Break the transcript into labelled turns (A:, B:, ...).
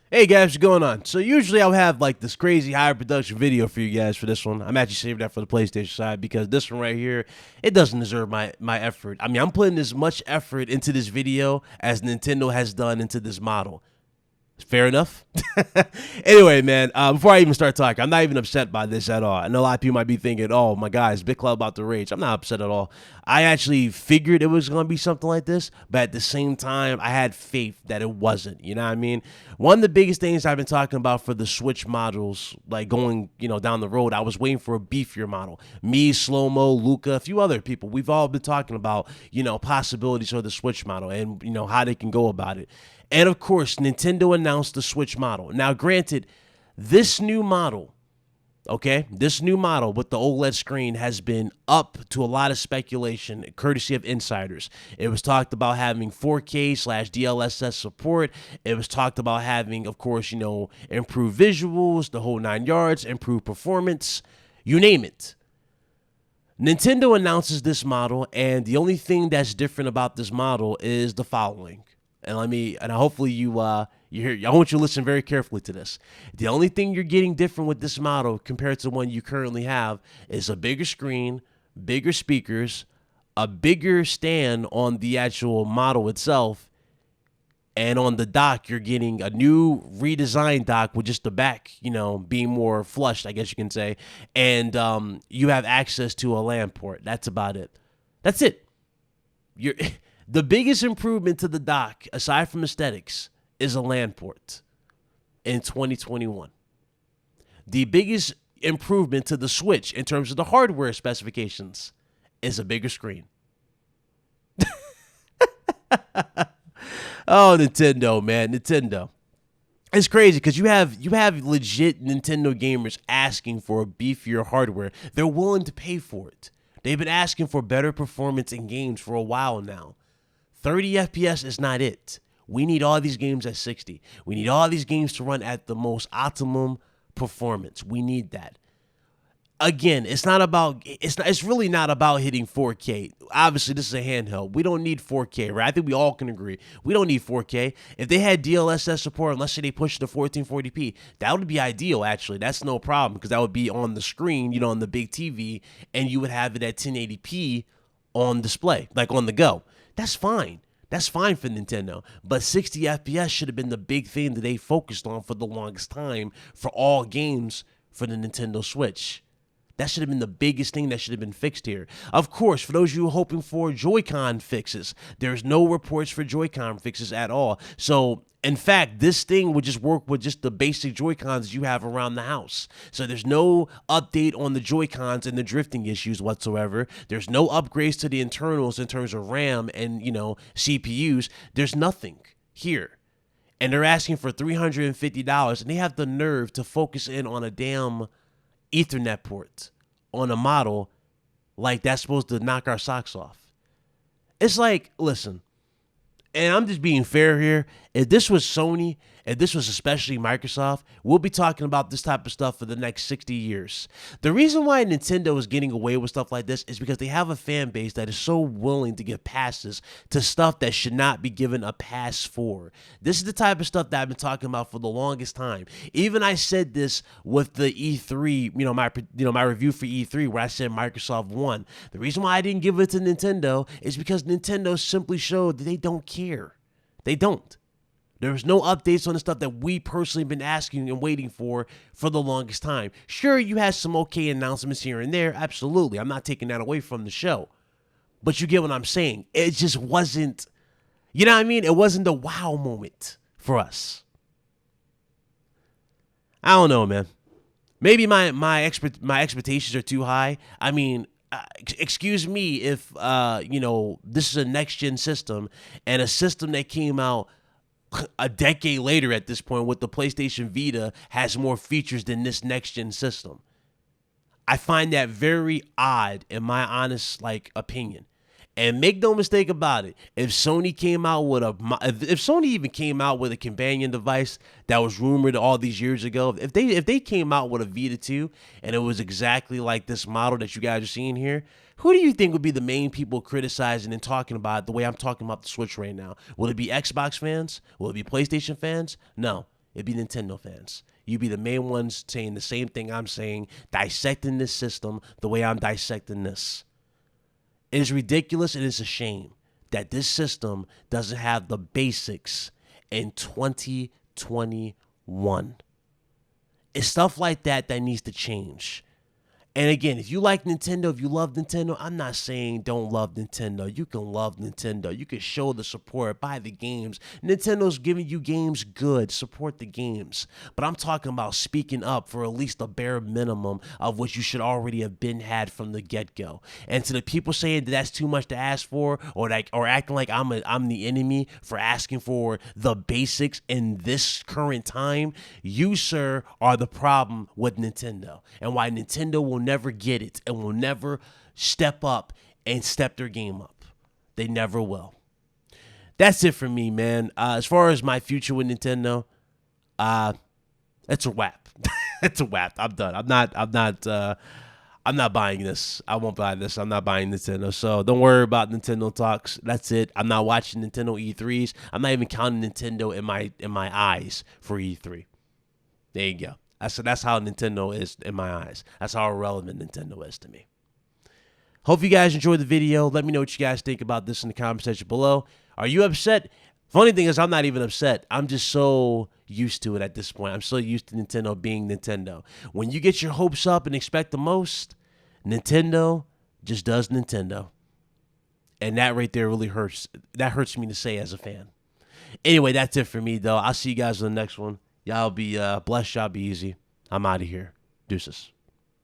A: Hey guys, what's going on? So usually I'll have like this crazy high production video for you guys for this one. I'm actually saving that for the PlayStation side because this one right here, it doesn't deserve my effort. I mean, I'm putting as much effort into this video as Nintendo has done into this model. Fair enough. Anyway, man, before I even start talking, I'm not even upset by this at all. I know a lot of people might be thinking, oh my God, Big Club about to rage. I'm not upset at all. I actually figured it was going to be something like this, but at the same time, I had faith that it wasn't. You know what I mean? One of the biggest things I've been talking about for the Switch models, like going, down the road, I was waiting for a beefier model. Me, Slow-Mo, Luca, a few other people, we've all been talking about, possibilities for the Switch model and, how they can go about it. And of course, Nintendo announced the Switch model. Now, granted, this new model with the OLED screen has been up to a lot of speculation, courtesy of insiders. It was talked about having 4K/DLSS support. It was talked about having, of course, improved visuals, the whole 9 yards, improved performance, you name it. Nintendo announces this model, and the only thing that's different about this model is the following. And hopefully you hear. I want you to listen very carefully to this. The only thing you're getting different with this model compared to the one you currently have is a bigger screen, bigger speakers, a bigger stand on the actual model itself, and on the dock you're getting a new redesigned dock with just the back, being more flushed, I guess you can say, and you have access to a LAN port. That's about it. That's it. You're The biggest improvement to the dock, aside from aesthetics, is a LAN port in 2021. The biggest improvement to the Switch in terms of the hardware specifications is a bigger screen. Oh, Nintendo, man, Nintendo. It's crazy because you have legit Nintendo gamers asking for beefier hardware. They're willing to pay for it. They've been asking for better performance in games for a while now. 30 FPS is not it. We need all these games at 60. We need all these games to run at the most optimum performance. We need that. Again, it's really not about hitting 4K. Obviously, this is a handheld. We don't need 4K, right? I think we all can agree. We don't need 4K. If they had DLSS support, and let's say they push to 1440p, that would be ideal, actually. That's no problem because that would be on the screen, on the big TV, and you would have it at 1080p on display, like on the go. That's fine. That's fine for Nintendo. But 60 FPS should have been the big thing that they focused on for the longest time for all games for the Nintendo Switch. That should have been the biggest thing that should have been fixed here. Of course, for those of you hoping for Joy-Con fixes, there's no reports for Joy-Con fixes at all. So, in fact, this thing would just work with just the basic Joy-Cons you have around the house. So there's no update on the Joy-Cons and the drifting issues whatsoever. There's no upgrades to the internals in terms of RAM and, CPUs. There's nothing here. And they're asking for $350, and they have the nerve to focus in on a damn Ethernet port on a model like that's supposed to knock our socks off. It's like, listen, and I'm just being fair here. If this was Sony, if this was especially Microsoft, we'll be talking about this type of stuff for the next 60 years. The reason why Nintendo is getting away with stuff like this is because they have a fan base that is so willing to give passes to stuff that should not be given a pass for. This is the type of stuff that I've been talking about for the longest time. Even I said this with the E3, my review for E3 where I said Microsoft won. The reason why I didn't give it to Nintendo is because Nintendo simply showed that they don't care. They don't. There's no updates on the stuff that we personally been asking and waiting for the longest time. Sure, you had some okay announcements here and there. Absolutely. I'm not taking that away from the show. But you get what I'm saying. It just wasn't, you know what I mean? It wasn't the wow moment for us. I don't know, man. Maybe my expectations are too high. I mean, excuse me if, this is a next-gen system and a system that came out a decade later at this point with the PlayStation Vita has more features than this next-gen system. I find that very odd in my honest opinion. And make no mistake about it, if Sony came out with if Sony even came out with a companion device that was rumored all these years ago, if they came out with a Vita 2 and it was exactly like this model that you guys are seeing here, who do you think would be the main people criticizing and talking about it the way I'm talking about the Switch right now? Will it be Xbox fans? Will it be PlayStation fans? No. It'd be Nintendo fans. You'd be the main ones saying the same thing I'm saying, dissecting this system the way I'm dissecting this. It is ridiculous. It is a shame that this system doesn't have the basics in 2021. It's stuff like that that needs to change. And again, if you like Nintendo, if you love Nintendo, I'm not saying don't love Nintendo. You can love Nintendo. You can show the support, buy the games. Nintendo's giving you games good. Support the games. But I'm talking about speaking up for at least the bare minimum of what you should already have been had from the get-go. And to the people saying that that's too much to ask for, or acting like I'm the enemy for asking for the basics in this current time, you, sir, are the problem with Nintendo. And why Nintendo will never get it and will never step up and step their game up. They never will. That's it for me, man. As far as my future with Nintendo, it's a wrap. It's a wrap. I'm done. I'm not buying this. I won't buy this. I'm not buying Nintendo. So don't worry about Nintendo talks. That's it. I'm not watching Nintendo E3s. I'm not even counting Nintendo in my eyes for E3. There you go. That's how Nintendo is in my eyes. That's how irrelevant Nintendo is to me. Hope you guys enjoyed the video. Let me know what you guys think about this in the comment section below. Are you upset? Funny thing is, I'm not even upset. I'm just so used to it at this point. I'm so used to Nintendo being Nintendo. When you get your hopes up and expect the most, Nintendo just does Nintendo. And that right there really hurts. That hurts me to say as a fan. Anyway, that's it for me, though. I'll see you guys in the next one. Y'all be blessed. Y'all be easy. I'm out of here. Deuces.